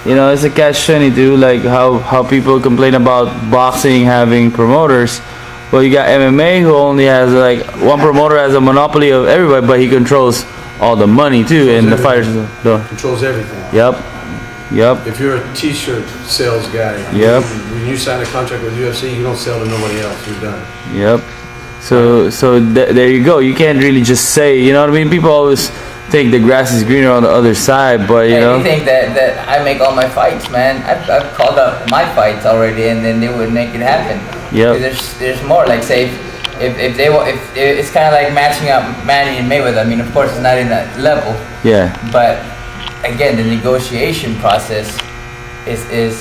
you know, it's a catch-22. Like how people complain about boxing having promoters. Well, you got MMA who only has like one promoter has a monopoly of everybody, but he controls all the money too, and the fighters controls everything. Yep. If you're a T-shirt sales guy, when you sign a contract with UFC, you don't sell to nobody else. You're done. Yep. So there you go. You can't really just say, you know what I mean? People always think the grass is greener on the other side, but you know. You think that I make all my fights, man. I've called up my fights already, and then they would make it happen. Yeah. There's more. Like say, if it's kind of like matching up Manny and Mayweather. I mean, of course, it's not in that level. Yeah. But again, the negotiation process is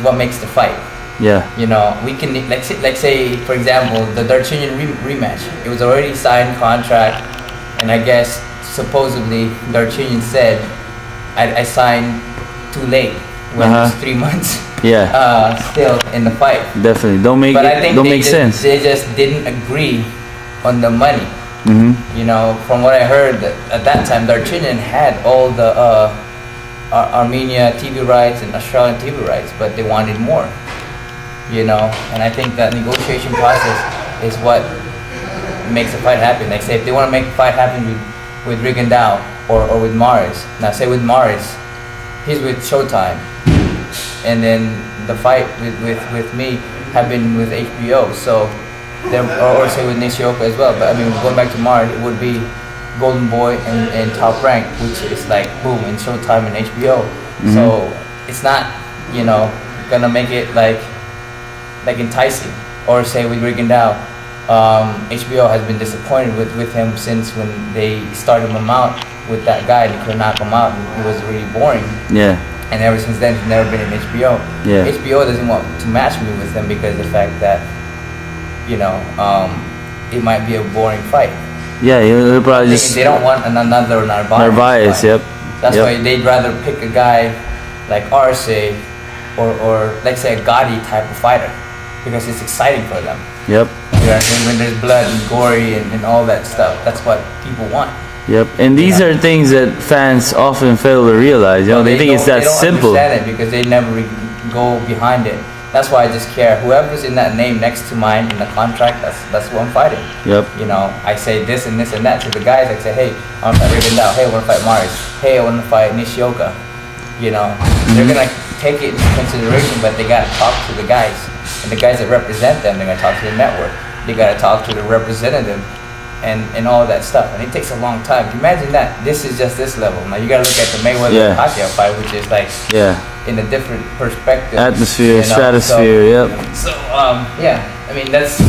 what makes the fight. Yeah. You know, we can like say for example the Darchinyan rematch. It was already signed contract, and I guess supposedly Darchinyan said I signed too late when it was 3 months. Yeah. Still in the fight. Definitely don't make sense. They just didn't agree on the money. Mm-hmm. You know, from what I heard, at that time, Darchinyan had all the Armenia TV rights and Australian TV rights, but they wanted more. You know, and I think that negotiation process is what makes a fight happen. Like, say, if they want to make a fight happen with Rigondeaux or with Maris. Now, say with Maris, he's with Showtime, and then the fight with me have been with HBO. So. Or say with Nishioka as well, but I mean going back to Mars, it would be Golden Boy and Top Rank, which is like boom in Showtime and HBO. Mm-hmm. So it's not, you know, gonna make it like enticing. Or say with Rigondeaux, HBO has been disappointed with him since when they started him out with that guy. They couldn't knock him out, and it was really boring. Yeah. And ever since then, he's never been in HBO. Yeah. HBO doesn't want to match me with him because of the fact that, you know, it might be a boring fight. Yeah, he'll probably just. They don't want another Narvaez. Yep. That's why they'd rather pick a guy like Arce or like say a Gotti type of fighter because it's exciting for them. Yep. You know what I mean? When there's blood and gory and all that stuff, that's what people want. Yep. And these are things that fans often fail to realize. You know, they think it's that simple. They don't understand it because they never go behind it. That's why I just care. Whoever's in that name next to mine in the contract, that's who I'm fighting. Yep. You know, I say this and this and that to the guys. I say, hey, I want to fight Rigondeaux. Hey, I want to fight Maris. Hey, I want to fight Nishioka. You know, they're gonna take it into consideration, but they gotta talk to the guys, and the guys that represent them. They're gonna talk to the network. They gotta talk to the representative, and all that stuff. And it takes a long time. Imagine that. This is just this level. Now you gotta look at the Mayweather Pacquiao fight, which is like in a different perspective, atmosphere, stratosphere. So yeah, I mean that's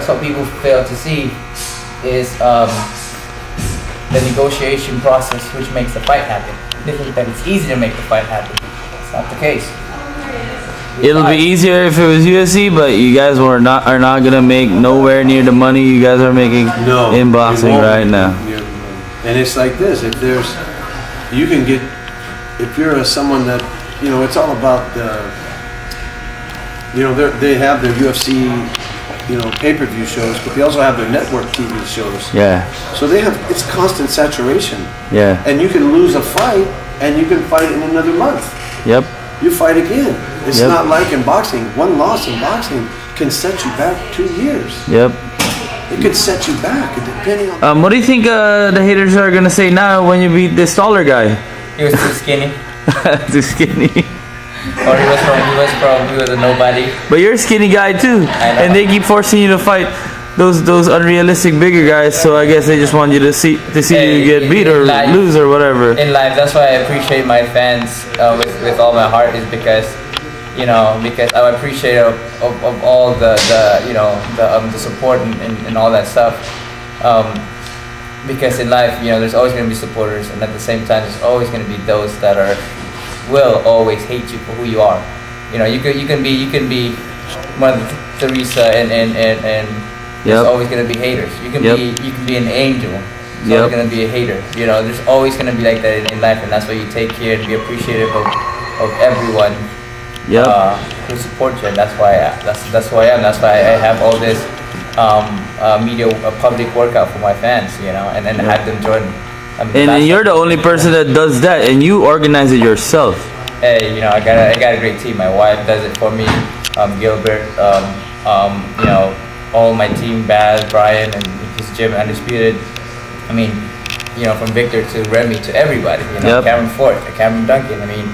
what people fail to see is the negotiation process, which makes the fight happen. They think that it's easy to make the fight happen. It's not the case. It'll be easier if it was UFC, but you guys are not gonna make nowhere near the money you guys are making in boxing right now. And it's like this: if you can get, if you're someone that, you know, it's all about you know, they have their UFC, you know, pay-per-view shows, but they also have their network TV shows. Yeah. So it's constant saturation. Yeah. And you can lose a fight, and you can fight in another month. Yep. You fight again. It's not like in boxing. One loss in boxing can set you back 2 years. Yep. It could set you back, depending on. What do you think the haters are gonna say now when you beat this taller guy? He was too skinny. Too skinny. Or he was a nobody. But you're a skinny guy too, and they keep forcing you to fight those unrealistic bigger guys. So I guess they just want you to see you get beat or lose or whatever. In life, that's why I appreciate my fans with all my heart, is because, you know, because I appreciate of all the you know the support and all that stuff. Because in life, you know, there's always going to be supporters, and at the same time, there's always going to be those that will always hate you for who you are. You know, you can be Mother Teresa and there's always gonna be haters. You can be an angel. There's always gonna be a hater. You know, there's always gonna be like that in life, and that's why you take care and be appreciative of everyone who supports you. And that's why that's who I am. That's why I have all this media public workout for my fans. You know, and then have them join. And you're the only person that does that, and you organize it yourself. hey, I got a great team. My wife does it for me. Gilbert, all my team, Baz, Brian, and his gym, Undisputed. I mean, from Victor to Remy to everybody. Cameron Ford, Cameron Duncan. I mean,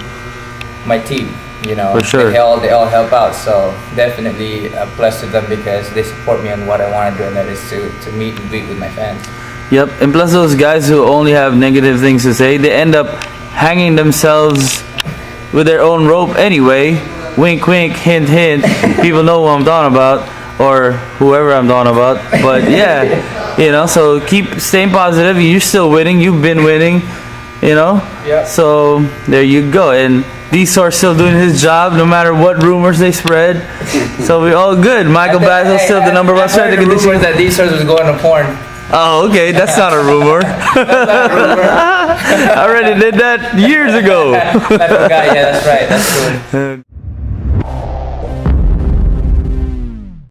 my team. For sure. They all help out. So definitely a plus to them because they support me on what I want to do, and that is to meet and greet with my fans. Yep, and plus those guys who only have negative things to say, they end up hanging themselves with their own rope anyway. Wink, wink, hint, hint. People know what I'm talking about, or whoever I'm talking about. But yeah, so keep staying positive. You're still winning. You've been winning, Yeah. So there you go. And dSource still doing his job no matter what rumors they spread. So we all good. Michael Basil's still the number one strength and conditioning. That dSource was going to porn. Oh, okay. That's not a rumor. I already did that years ago. I forgot. Yeah, that's right. That's true.